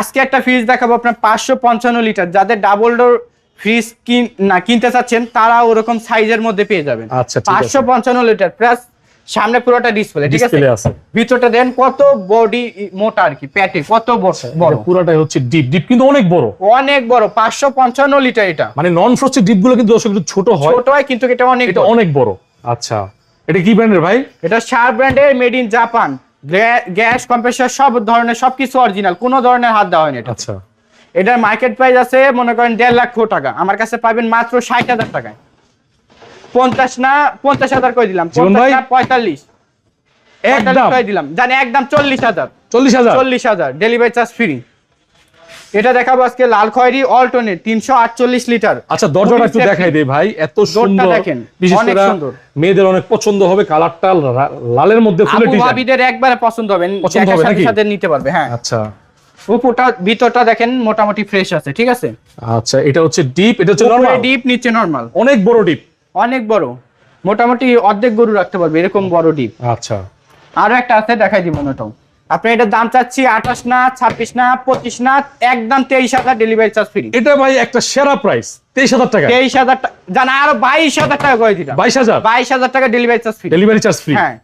আজকে একটা ফ্রিজ দেখাবো আপনার 555 লিটার, যাদের ডাবল ডোর ফ্রিজ কিনতে চাচ্ছেন তারা ওরকম সাইজের মধ্যে পেয়ে যাবেন। আচ্ছা, ঠিক আছে। 555 লিটার প্লাস সামনে পুরোটা ডিসপ্লে, ঠিক আছে। ভিতরটা দেন কত বডি মোটা আর কি, প্যাটে কত বড়, পুরোটাই হচ্ছে ডিপ ডিপ কিন্তু অনেক বড়, অনেক বড়। 555 লিটার এটা, মানে নন ফ্রস্টেড ডিপ গুলো কিন্তু দর্শক একটু ছোট হয় কিন্তু এটা অনেক বড়। আচ্ছা, এটা কি ব্র্যান্ডের ভাই? এটা শার্প ব্র্যান্ডের, made in Japan. Gas compressor সব ধরনের সবকিছু অরিজিনাল, কোনো ধরনের হাত দেওয়া হয়নি এটা। আচ্ছা, এটার মার্কেট প্রাইস আছে মনে করেন 1.5 লাখ টাকা, আমার কাছে পাবেন মাত্র 60,000 টাকায়। 50 না 50,000 করে দিলাম, 50 না 45 একদম করে দিলাম, জানি একদম 40,000 40,000 ডেলিভারি চার্জ ফ্রি। এটা দেখাবো আজকে লাল খয়েরি অল্টনেট 348 লিটার। আচ্ছা, দরজাটা একটু দেখাই দেই ভাই, এত সুন্দর, দেখেন বিশেষ অনেক করে সুন্দর, মেয়েদের অনেক পছন্দ হবে। কালারটা লালের মধ্যে ফুলের ডিজাইন, ভাবিদের একবারে পছন্দ হবে, সাথে সাথে নিতে পারবে। হ্যাঁ, আচ্ছা। উপরটা ভিতরটা দেখেন মোটামুটি ফ্রেশ আছে, ঠিক আছে। আচ্ছা, এটা হচ্ছে ডিপ, এটা হচ্ছে নরমাল ডিপ, নিচে নরমাল, অনেক বড় ডিপ, অনেক বড়, মোটামুটি অর্ধেক গরু রাখতে পারবে এরকম বড় ডিপ। আচ্ছা, আরো একটা আছে দেখাই দিব ওটাও। আপনি এটার দাম চাচ্ছি 28 না 26 না 25 না, একদম 23,000 ডেলিভারি চার্জ ফ্রি। এটা ভাই একটা সেরা প্রাইস, 23,000 টাকা। 23,000 টাকা জানা, আরো 22,000 টাকা করে দিলাম। 22,000 22,000 টাকা delivery charge free. Delivery charge free. হ্যাঁ,